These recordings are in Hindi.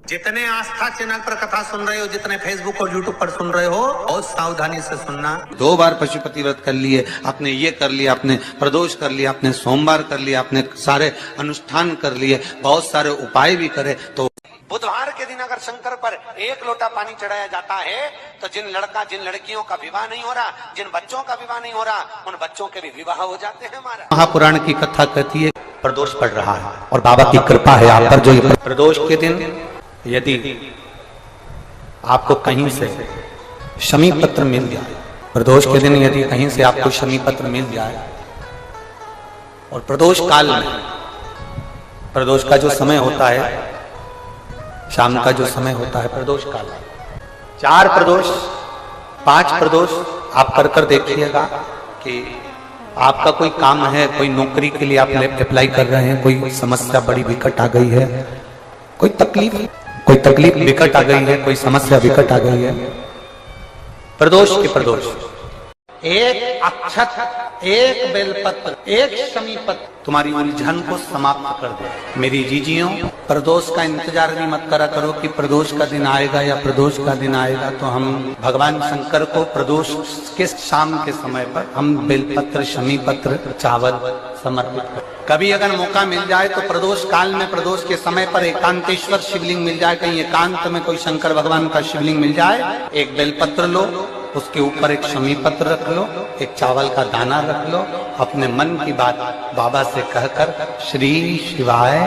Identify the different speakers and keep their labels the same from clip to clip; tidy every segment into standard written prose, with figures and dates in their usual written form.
Speaker 1: जितने आस्था चैनल पर कथा सुन रहे हो, जितने फेसबुक और यूट्यूब पर सुन रहे हो, बहुत सावधानी से सुनना। 2 बार पशुपति व्रत कर लिए आपने, ये कर लिया आपने, प्रदोष कर लिया आपने, सोमवार कर लिया आपने, सारे अनुष्ठान कर लिए, बहुत सारे उपाय भी करे, तो बुधवार के दिन अगर शंकर पर 1 लोटा पानी चढ़ाया जाता है तो जिन लड़कियों का विवाह नहीं हो रहा, जिन बच्चों का विवाह नहीं हो रहा, उन बच्चों के भी विवाह हो जाते हैं। हमारा महापुराण की कथा कहती है प्रदोष पड़ रहा है और बाबा की कृपा है आप पर। जो ये प्रदोष के दिन यदि आपको कहीं से शमी पत्र मिल जाए, प्रदोष के दिन यदि कहीं से आपको शमी पत्र मिल जाए और प्रदोष काल में, प्रदोष का जो समय होता है, शाम का जो समय होता है प्रदोष काल, 4 प्रदोष 5 प्रदोष आप कर देखिएगा कि आपका कोई काम है, कोई नौकरी के लिए आप अप्लाई कर रहे हैं, कोई समस्या बड़ी विकट आ गई है, कोई तकलीफ विकट आ गई है, कोई समस्या विकट आ गई है, प्रदोष के प्रदोष 1 अक्षत, 1 बेलपत्र, 1 शमी पत्र तुम्हारी उलझन को समाप्त कर दे। मेरी जीजियों, प्रदोष का इंतजार भी मत करा करो कि प्रदोष का दिन आएगा या प्रदोष का दिन आएगा तो हम भगवान शंकर को प्रदोष के शाम के समय पर हम बेलपत्र, शमी पत्र, चावल समर्पित करें। कभी अगर मौका मिल जाए तो प्रदोष काल में, प्रदोष के समय पर एकांतेश्वर शिवलिंग मिल जाए, कहीं एकांत में कोई शंकर भगवान का शिवलिंग मिल जाए, 1 बेलपत्र लो, उसके ऊपर 1 शमी पत्र रख लो, 1 चावल का दाना रख लो, अपने मन की बात बाबा से कहकर श्री शिवाय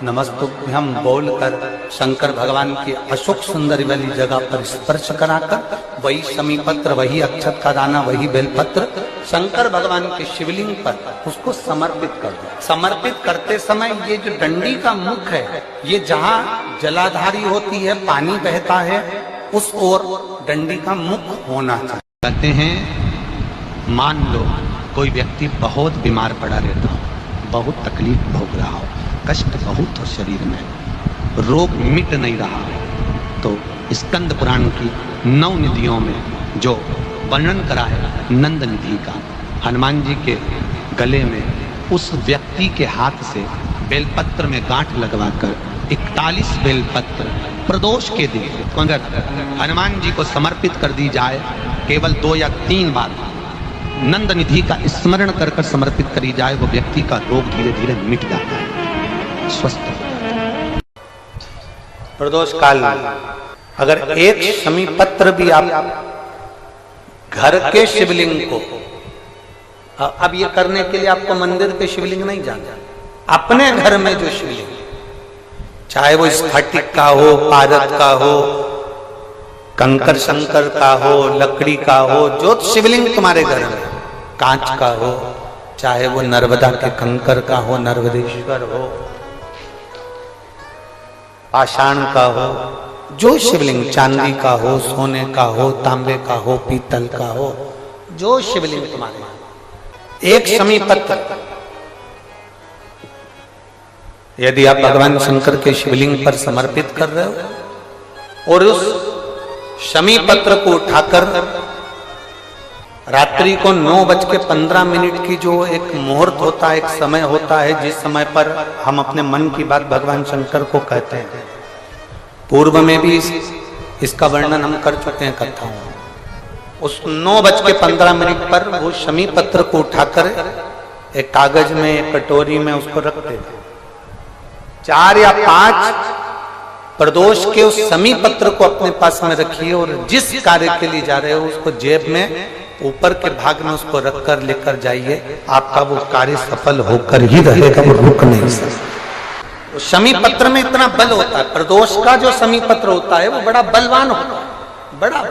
Speaker 1: नमस्तुभ्यम बोलकर शंकर भगवान की अशोक सुंदरी वाली जगह पर स्पर्श कराकर वही शमी पत्र, वही अक्षत का दाना, वही बेलपत्र शंकर भगवान के शिवलिंग पर उसको समर्पित कर दो। समर्पित करते समय ये जो डंडी का मुख है, ये जहाँ जलाधारी होती है, पानी बहता है, उस ओर डंडी का मुख होना चाहिए। कहते हैं मान लो कोई व्यक्ति बहुत बीमार पड़ा रहता हो, बहुत तकलीफ भोग रहा हो, कष्ट बहुत हो शरीर में, रोग मिट नहीं रहा हो, तो स्कंद पुराण की 9 निधियों में जो वर्णन करा है नंद निधि का, हनुमान जी के गले में उस व्यक्ति के हाथ से बेलपत्र में गांठ लगवाकर 41 बेलपत्र प्रदोष के दिन अगर हनुमान जी को समर्पित कर दी जाए, केवल 2 या 3 बार नंद निधि का स्मरण कर कर समर्पित करी जाए, वो व्यक्ति का रोग धीरे धीरे मिट जाता है, स्वस्थ होता है। प्रदोष काल अगर 1 शमी पत्र भी आप घर के शिवलिंग को, अब ये करने के लिए आपको मंदिर के शिवलिंग नहीं जाना, अपने घर में जो शिवलिंग, चाहे वो स्फटिक का हो, पारद का हो, कंकर शंकर का हो, लकड़ी का हो, जो शिवलिंग तुम्हारे घर में, कांच का हो, चाहे वो नर्मदा के कंकर का हो, नर्मदेश्वर हो, पाषाण का हो, जो शिवलिंग चांदी का हो, सोने का हो, तांबे का हो, पीतल का हो, जो शिवलिंग तुम्हारे, 1 शमी पत्र यदि आप भगवान शंकर के शिवलिंग पर समर्पित कर रहे हो और उस शमी पत्र को उठाकर रात्रि को 9:15 की जो एक मुहूर्त होता है, एक समय होता है, जिस समय पर हम अपने मन की बात भगवान शंकर को कहते हैं, पूर्व में भी इसका वर्णन हम कर चुके हैं कथाओं में, उस 9:15 पर वो शमी पत्र को उठाकर एक कागज में, एक कटोरी में उसको रखते हैं। 4 या 5 प्रदोष के उस शमी पत्र को अपने पास में रखिए और जिस कार्य के लिए जा रहे हो उसको जेब में ऊपर के भाग में उसको रखकर लेकर जाइए, आपका वो कार्य सफल होकर ही रहेगा, वो रुक नहीं सकता। शमी पत्र में इतना बल होता है, प्रदोष का जो शमी पत्र होता है वो बड़ा बलवान होता है, बड़ा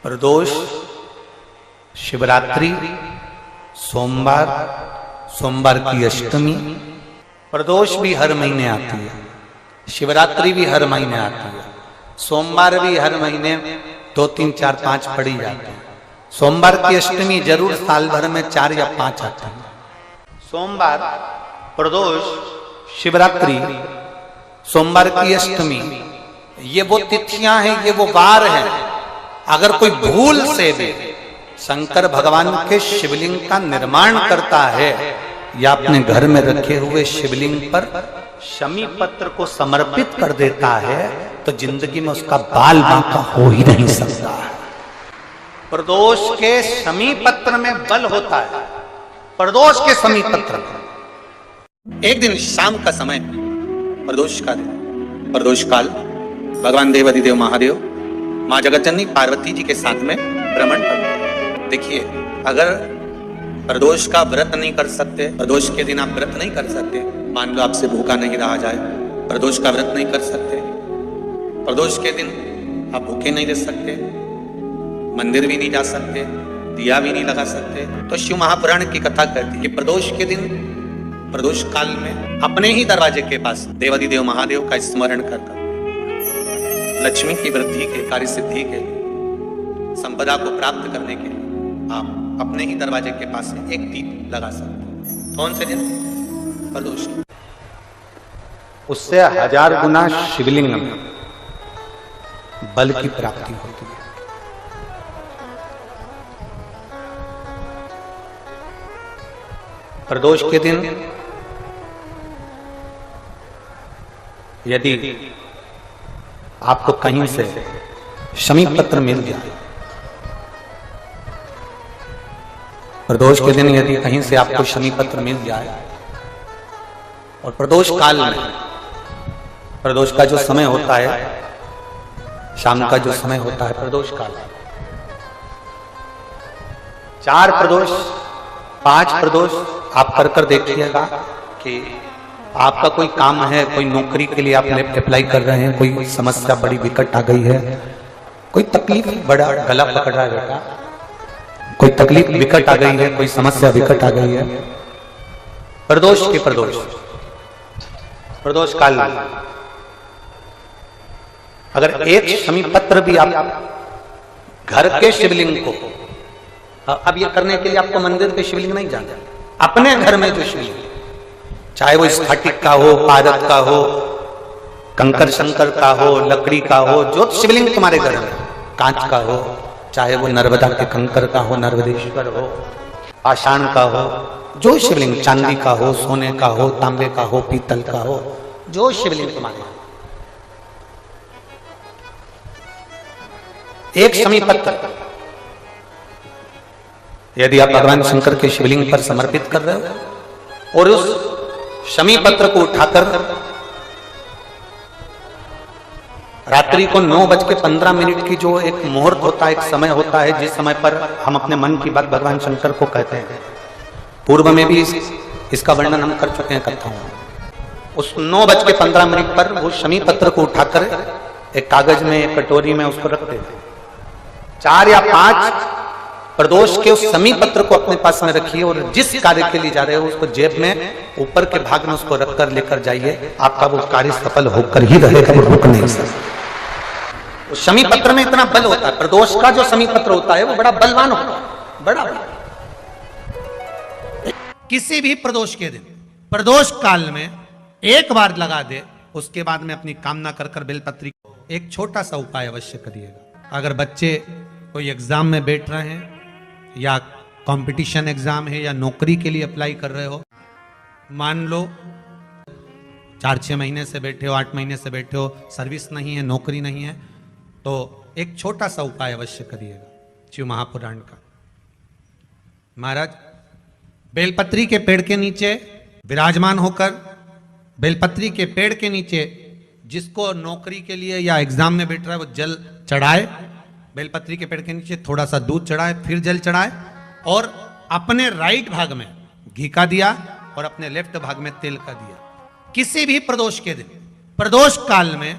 Speaker 1: प्रदोष, शिवरात्रि, सोमवार की अष्टमी, प्रदोष भी हर महीने आती है, शिवरात्रि भी हर महीने आती है, सोमवार भी हर महीने 2, 3, 4, 5 पड़ी जाती है। सोमवार की अष्टमी जरूर साल भर में 4 या 5 आती है। सोमवार, प्रदोष, शिवरात्रि, सोमवार की अष्टमी, ये वो तिथियां हैं, ये वो वार हैं। अगर कोई भूल से भी शंकर भगवान के शिवलिंग का निर्माण करता है या अपने घर में रखे हुए शिवलिंग पर शमी पत्र को समर्पित कर देता है तो जिंदगी में उसका बाल बांका हो ही नहीं सकता। प्रदोष के शमी पत्र में बल होता है, प्रदोष के शमी पत्र में। एक दिन शाम का समय, प्रदोष का दिन, प्रदोष काल, भगवान देवाधिदेव महादेव माँ जगतजननी पार्वती जी के साथ में भ्रमण कर। देखिए, अगर प्रदोष का व्रत नहीं कर सकते, प्रदोष के दिन आप व्रत नहीं कर सकते, मान लो आपसे भूखा नहीं रहा जाए, प्रदोष का व्रत नहीं कर सकते, प्रदोष के दिन आप भूखे नहीं रह सकते, मंदिर भी नहीं जा सकते, दिया भी नहीं लगा सकते, तो शिव महापुराण की कथा कहती है कि प्रदोष के दिन, प्रदोष काल में अपने ही दरवाजे के पास देवाधिदेव महादेव का स्मरण कर लक्ष्मी की वृद्धि के, कार्य सिद्धि के, संपदा को प्राप्त करने के लिए आप अपने ही दरवाजे के पास एक दीप लगा सकते हैं। कौन से दिन? प्रदोष। उससे 1000 गुना शिवलिंग में बल की प्राप्ति होती है। प्रदोष के दिन यदि आपको कहीं से शमी पत्र मिल जाए, प्रदोष के दिन यदि कहीं से आपको शमी पत्र मिल जाए और प्रदोष काल में, प्रदोष का जो समय होता है, शाम का जो समय होता है प्रदोष काल, 4 प्रदोष 5 प्रदोष आप कर देखिएगा कि आपका कोई काम है, कोई नौकरी के लिए आप अप्लाई कर रहे हैं, कोई समस्या बड़ी विकट आ गई है, कोई तकलीफ, बड़ा गला पकड़ रहा है बेटा, कोई तकलीफ विकट आ गई है, कोई समस्या विकट आ गई है, प्रदोष के प्रदोष काल में अगर एक शमी पत्र भी आप घर के शिवलिंग को, अब ये करने के लिए आपको मंदिर के शिवलिंग नहीं जाना, अपने घर में जो शिवलिंग, चाहे वो स्फटिक का हो, पारद का हो, कंकर शंकर का हो, लकड़ी का हो, जो शिवलिंग तुम्हारे घर में, कांच का हो, चाहे वो नर्मदा के कंकर का हो, नर्मदेश्वर हो, पाषाण का हो, जो शिवलिंग, चांदी का हो, सोने का हो, तांबे का हो, पीतल का हो, जो शिवलिंग तुम्हारे, एक शमी पत्र यदि आप भगवान शंकर के शिवलिंग पर समर्पित कर रहे हो और उस शमी पत्र को उठाकर रात्रि को 9:15 की जो एक मुहूर्त होता है, एक समय होता है, जिस समय पर हम अपने मन की बात भगवान शंकर को कहते हैं, पूर्व में भी इसका वर्णन हम कर चुके हैं कथाओं में। उस 9:15 पर वो शमी पत्र को उठाकर एक कागज में, एक कटोरी में उसको रख देते हैं। 4 या 5 प्रदोष के उस शमी पत्र को अपने पास में रखिए और जिस कार्य के लिए जा रहे हो उसको जेब में ऊपर के भाग में उसको रखकर लेकर जाइए, आपका वो कार्य सफल होकर ही रहेगा, वो रुक नहीं सकता। उस शमी पत्र में इतना बल होता है, प्रदोष का जो शमी पत्र होता है वो बड़ा बलवान होता है, बड़ा बल। किसी भी प्रदोष के दिन, प्रदोष काल में एक बार लगा दे, उसके बाद में अपनी कामना कर बेलपत्री। एक छोटा सा उपाय अवश्य करिएगा। अगर बच्चे कोई एग्जाम में बैठ रहे हैं या कंपटीशन एग्जाम है या नौकरी के लिए अप्लाई कर रहे हो, मान लो 4-6 महीने से बैठे हो, 8 महीने से बैठे हो, सर्विस नहीं है, नौकरी नहीं है, तो एक छोटा सा उपाय अवश्य करिएगा शिव महापुराण का। महाराज बेलपत्री के पेड़ के नीचे विराजमान होकर, बेलपत्री के पेड़ के नीचे जिसको नौकरी के लिए या एग्जाम में बैठ रहा है वो जल चढ़ाए, बेलपत्री के पेड़ के नीचे थोड़ा सा दूध चढ़ाए, फिर जल चढ़ाए और अपने राइट भाग में घी का दिया और अपने लेफ्ट भाग में तेल का दिया। किसी भी प्रदोष के दिन, प्रदोष काल में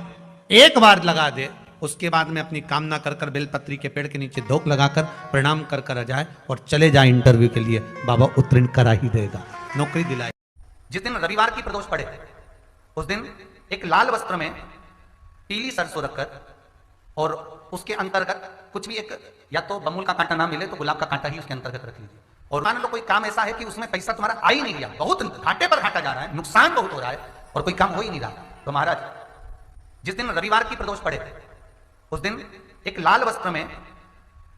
Speaker 1: एक बार लगा दे, उसके बाद में अपनी कामना कर बेलपत्री के पेड़ के नीचे धोख लगाकर प्रणाम कर जाए और चले जाए इंटरव्यू के लिए, बाबा उत्तीर्ण करा ही देगा, नौकरी दिलाए। जिस दिन रविवार की प्रदोष पड़े उस दिन एक लाल वस्त्र में पीली सरसों रखकर और उसके अंतर्गत कुछ भी, एक या तो बमुल का कांटा ना मिले तो गुलाब का कांटा ही उसके अंतर्गत रख लीजिए। और मान लो कोई काम ऐसा है कि उसमें पैसा तुम्हारा आ ही नहीं गया, बहुत घाटे पर घाटा जा रहा है, नुकसान बहुत हो रहा है और कोई काम हो ही नहीं रहा, तो महाराज जिस दिन रविवार की प्रदोष पड़े उस दिन एक लाल वस्त्र में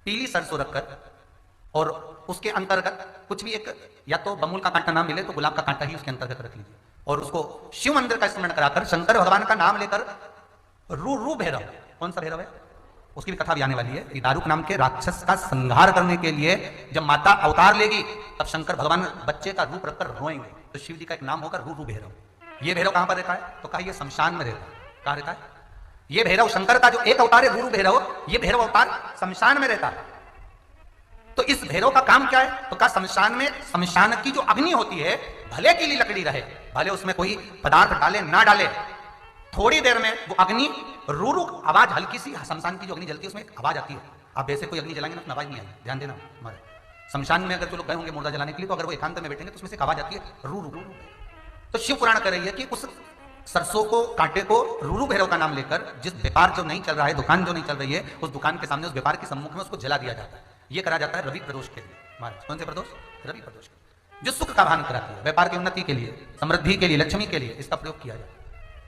Speaker 1: पीली सरसों रखकर और उसके अंतर्गत कुछ भी, एक या तो बमुल का कांटा ना मिले तो गुलाब का कांटा ही उसके अंतर्गत रख लीजिए। और उसको शिव मंदिर का स्मरण कराकर शंकर भगवान का नाम लेकर रू भैरव, कौन सा भैरव है उसकी भी कथा भी आने वाली है। दारुक नाम के राक्षस का संहार करने के लिए जब माता अवतार लेगी तब शंकर भगवान बच्चे का रूप रखकर रोएंगे, तो शिव जी का एक नाम होगा रू भैरव। ये भैरव कहां पर रहता है, तो कहा ये शमशान में रहता है। कहां रहता है ये भैरव? शंकर का जो एक अवतार है रू भैरव, ये भैरव अवतार शमशान में रहता है। तो इस भैरव का काम क्या है, तो कहा शमशान में, शमशान की जो अग्नि होती है भले की लकड़ी रहे, भले उसमें कोई पदार्थ डाले ना डाले, थोड़ी देर में वो अग्नि रू आवाज, हल्की सी शमशान की जो अग्नि जलती है उसमें एक आवाज आती है। आप वैसे कोई अग्नि जलाएंगे ना आवाज नहीं आएगी, ध्यान देना। हमारे शमशान में अगर जो लोग गए होंगे मुर्दा जलाने के लिए, तो अगर वो एकांत में बैठेंगे तो उसमें से एक आवाज आती है रू रू। तो शिव पुराण कह रही है कि उस सरसों को, कांटे को रू भैरव का नाम लेकर, जिस व्यापार जो नहीं चल रहा है, दुकान जो नहीं चल रही है, उस दुकान के सामने, उस व्यापार के सम्मुख में उसको जला दिया जाता है। ये करा जाता है रवि प्रदोष के लिए। महाराज कौन से प्रदोष? रवि प्रदोष के, जो सुख का भान कराती है, व्यापार की उन्नति के लिए, समृद्धि के लिए, लक्ष्मी के लिए इसका प्रयोग किया जाता है।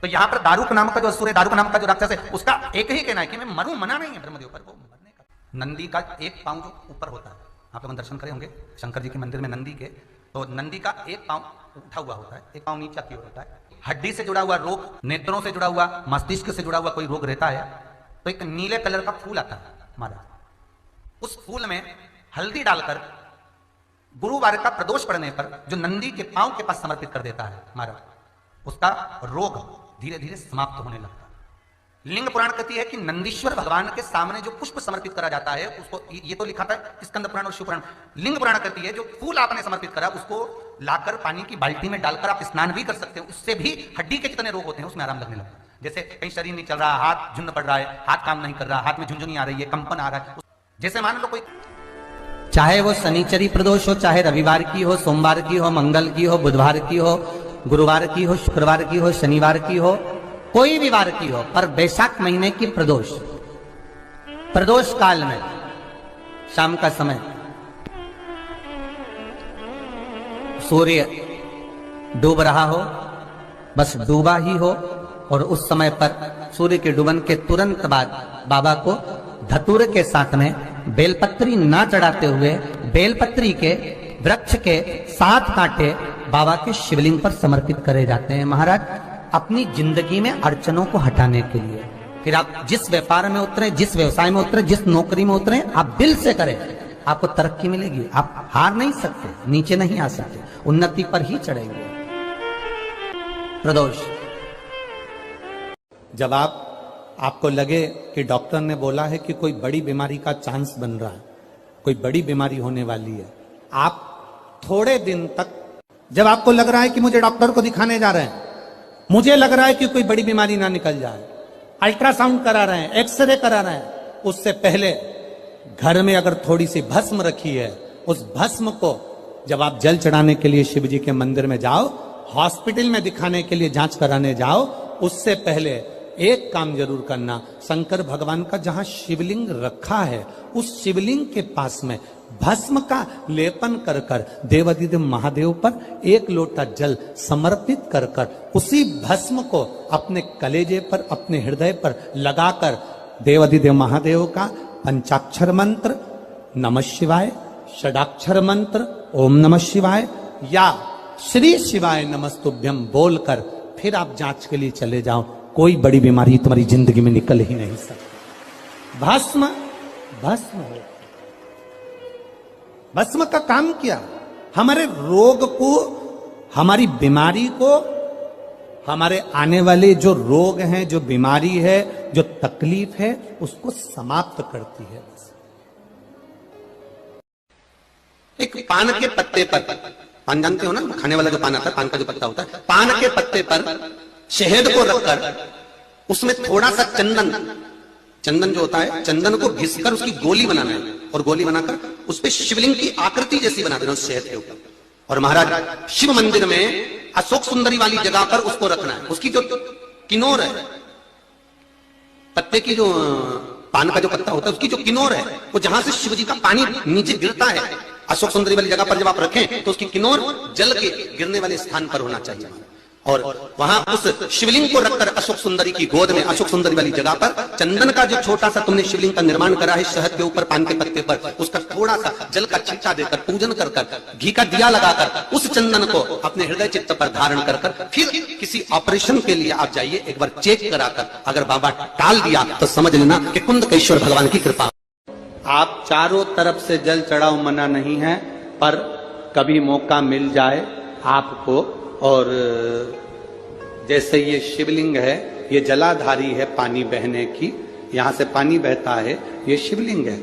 Speaker 1: तो यहां पर दारुक नाम का जो असुर है, दारुक नाम का जो राक्षस है, उसका एक ही कहना है कि मैं मरूं, मना नहीं है ब्रह्मदेव पर, वो मरने का। नंदी का एक पांव जो ऊपर होता है, आप लोग दर्शन करे होंगे शंकर जी के मंदिर में नंदी के, तो नंदी का एक पांव उठा हुआ होता है, एक पांव नीचे की ओर होता है। हड्डी से जुड़ा हुआ रोग, नेत्रों से जुड़ा हुआ, मस्तिष्क से जुड़ा हुआ कोई रोग रहता है, तो एक नीले कलर का फूल आता है महाराज, उस फूल में हल्दी डालकर गुरुवार का प्रदोष पड़ने पर जो नंदी के पांव के पास समर्पित कर देता है महाराज, उसका रोग धीरे धीरे समाप्त होने लगता है। लिंग पुराण कहती है कि नंदीश्वर भगवान के सामने जो पुष्प समर्पित करा जाता है उसको, ये तो लिखा था स्कंद पुराण और शिव पुराण, लिंग पुराण कहती है जो फूल आपने समर्पित करा उसको लाकर पानी की बाल्टी में डालकर आप स्नान भी कर सकते हो, उससे भी हड्डी के जितने रोग होते हैं उसमें आराम लगने लगता है। जैसे कहीं शरीर नहीं चल रहा, हाथ झुंड पड़ रहा है, हाथ काम नहीं कर रहा, हाथ में झुंझुनी आ रही है, कंपन आ रहा है, जैसे मान लो कोई, चाहे वो शनिचरी प्रदोष हो, चाहे रविवार की हो, सोमवार की हो, मंगल की हो, बुधवार की हो, गुरुवार की हो, शुक्रवार की हो, शनिवार की हो, कोई भी वार की हो, पर वैशाख महीने की प्रदोष, प्रदोष काल में शाम का समय सूर्य डूब रहा हो, बस डूबा ही हो, और उस समय पर सूर्य के डूबन के तुरंत बाद बाबा को धतूर के साथ में बेलपत्री ना चढ़ाते हुए, बेलपत्री के वृक्ष के 7 कांटे बाबा के शिवलिंग पर समर्पित करे जाते हैं महाराज, अपनी जिंदगी में अड़चनों को हटाने के लिए। फिर आप जिस व्यापार में उतरे, जिस व्यवसाय में उतरे, जिस नौकरी में उतरे, आप दिल से करें, आपको तरक्की मिलेगी। आप हार नहीं सकते, नीचे नहीं आ सकते, उन्नति पर ही चढ़ेंगे। प्रदोष, जब आपको लगे कि डॉक्टर ने बोला है कि कोई बड़ी बीमारी का चांस बन रहा है, कोई बड़ी बीमारी होने वाली है, आप थोड़े दिन तक, जब आपको लग रहा है कि मुझे डॉक्टर को दिखाने जा रहे हैं, मुझे लग रहा है कि कोई बड़ी बीमारी ना निकल जाए, अल्ट्रासाउंड करा रहे हैं, एक्सरे करा रहे हैं, उससे पहले घर में अगर थोड़ी सी भस्म रखी है, उस भस्म को जब आप जल चढ़ाने के लिए शिव जी के मंदिर में जाओ, हॉस्पिटल में दिखाने के लिए जांच कराने जाओ, उससे पहले एक काम जरूर करना, शंकर भगवान का जहां शिवलिंग रखा है उस शिवलिंग के पास में भस्म का लेपन कर कर देवाधिदेव महादेव पर 1 लोटा जल समर्पित कर कर उसी भस्म को अपने कलेजे पर, अपने हृदय पर लगाकर देवाधिदेव महादेव का पंचाक्षर मंत्र नमः शिवाय, षडाक्षर मंत्र ओम नमः शिवाय या श्री शिवाय नमस्तुभ्यम बोलकर फिर आप जांच के लिए चले जाओ। कोई बड़ी बीमारी तुम्हारी जिंदगी में निकल ही नहीं सकती। भस्म भस्म हो, भस्म का काम क्या? हमारे रोग को, हमारी बीमारी को, हमारे आने वाले जो रोग हैं, जो बीमारी है, जो तकलीफ है, उसको समाप्त करती है। एक पान के पत्ते पर, पान जानते हो ना, खाने वाला जो पान आता है, पान का जो पत्ता होता है, पान के पत्ते पर शहद को रखकर उसमें थोड़ा सा चंदन, चंदन जो होता है, चंदन को घिसकर उसकी गोली बनाना है, और गोली बनाकर उस पे शिवलिंग की आकृति जैसी बना देना उस शहद के ऊपर, और महाराज शिव मंदिर में अशोक सुंदरी वाली जगह पर उसको रखना है। उसकी जो किनोर है, पत्ते की जो पान का जो पत्ता होता है, उसकी जो किनोर है, वो जहां से शिव जी का पानी नीचे गिरता है, अशोक सुंदरी वाली जगह पर जब आप रखें तो उसकी किनोर जल के गिरने वाले स्थान पर होना चाहिए। और वहां उस शिवलिंग को रखकर अशोक सुंदरी की गोद में, अशोक सुंदरी वाली जगह पर चंदन का जो छोटा सा तुमने शिवलिंग का निर्माण करा है, शहद के ऊपर, पान के पत्ते पर, उसका थोड़ा सा जल का छींटा देकर, पूजन कर कर, घी का दिया लगाकर, उस चंदन को अपने हृदय चित्त पर धारण कर कर, फिर किसी ऑपरेशन के लिए आप जाइए, एक बार चेक कराकर, अगर बाबा टाल दिया तो समझ लेना कि कुंदकेश्वर भगवान की कृपा। आप चारों तरफ से जल चढ़ाओ, मना नहीं है, पर कभी मौका मिल जाए आपको, और जैसे ये शिवलिंग है, ये जलाधारी है पानी बहने की, यहां से पानी बहता है, ये शिवलिंग है।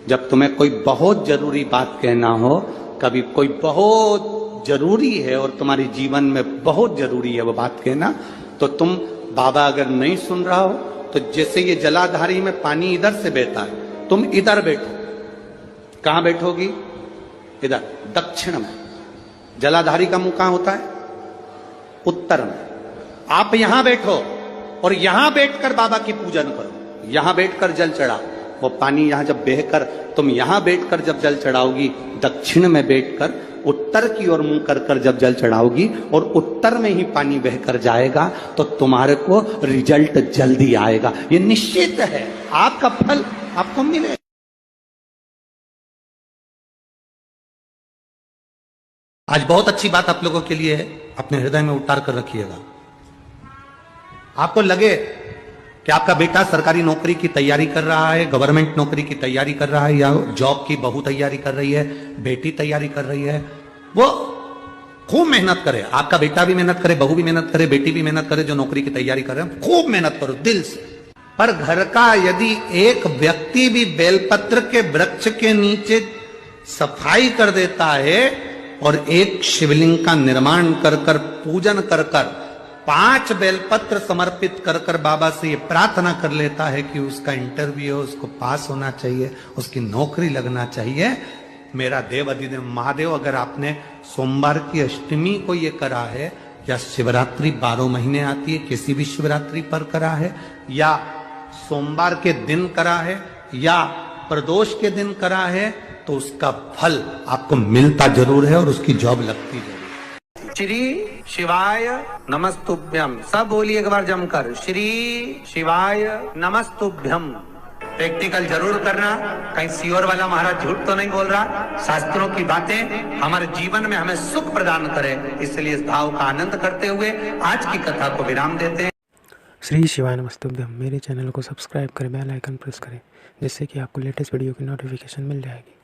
Speaker 1: जब तुम्हें कोई बहुत जरूरी बात कहना हो, कभी कोई बहुत जरूरी है और तुम्हारे जीवन में बहुत जरूरी है वो बात कहना, तो तुम, बाबा अगर नहीं सुन रहा हो, तो जैसे ये जलाधारी में पानी इधर से बहता है, तुम इधर बैठो। कहां बैठोगी? इधर, दक्षिण में। जलाधारी का मुंह कहां होता है? उत्तर में। आप यहां बैठो और यहां बैठकर बाबा की पूजन करो, यहां बैठकर जल चढ़ाओ। वो पानी यहां जब बहकर, तुम यहां बैठकर जब जल चढ़ाओगी, दक्षिण में बैठकर उत्तर की ओर मुंह कर कर जब जल चढ़ाओगी, और उत्तर में ही पानी बहकर जाएगा, तो तुम्हारे को रिजल्ट जल्दी आएगा। ये निश्चित है, आपका फल आपको मिलेगा। आज बहुत अच्छी बात आप लोगों के लिए है, अपने हृदय में उतार कर रखिएगा। आपको लगे कि आपका बेटा सरकारी नौकरी की तैयारी कर रहा है, गवर्नमेंट नौकरी की तैयारी कर रहा है, या जॉब की बहू तैयारी कर रही है, बेटी तैयारी कर रही है, वो खूब मेहनत करे। आपका बेटा भी मेहनत करे, बहू भी मेहनत करे, बेटी भी मेहनत करे, जो नौकरी की तैयारी कर रहे हैं, खूब मेहनत करो दिल से। पर घर का यदि एक व्यक्ति भी बेलपत्र के वृक्ष के नीचे सफाई कर देता है और एक शिवलिंग का निर्माण कर कर, पूजन कर कर, 5 बेलपत्र समर्पित कर कर बाबा से ये प्रार्थना कर लेता है कि उसका इंटरव्यू हो, उसको पास होना चाहिए, उसकी नौकरी लगना चाहिए। मेरा देव अधिदेव महादेव, अगर आपने सोमवार की अष्टमी को ये करा है, या शिवरात्रि 12 महीने आती है, किसी भी शिवरात्रि पर करा है, या सोमवार के दिन करा है, या प्रदोष के दिन करा है, तो उसका फल आपको मिलता जरूर है और उसकी जॉब लगती जरूर। श्री शिवाय नमस्तुभ्यम, सब बोलिए एक बार जमकर, श्री शिवाय नमस्तुभ्यम। प्रैक्टिकल जरूर करना, कहीं सियोर वाला महाराज झूठ तो नहीं बोल रहा। शास्त्रों की बातें हमारे जीवन में हमें सुख प्रदान करे, इसलिए इस भाव का आनंद करते हुए आज की कथा को विराम देते हैं।
Speaker 2: श्री शिवाय नमस्तुभ्यम। मेरे चैनल को सब्सक्राइब करें, बेल आइकन प्रेस करें, जिससे कि आपको लेटेस्ट वीडियो की नोटिफिकेशन मिल जाएगी।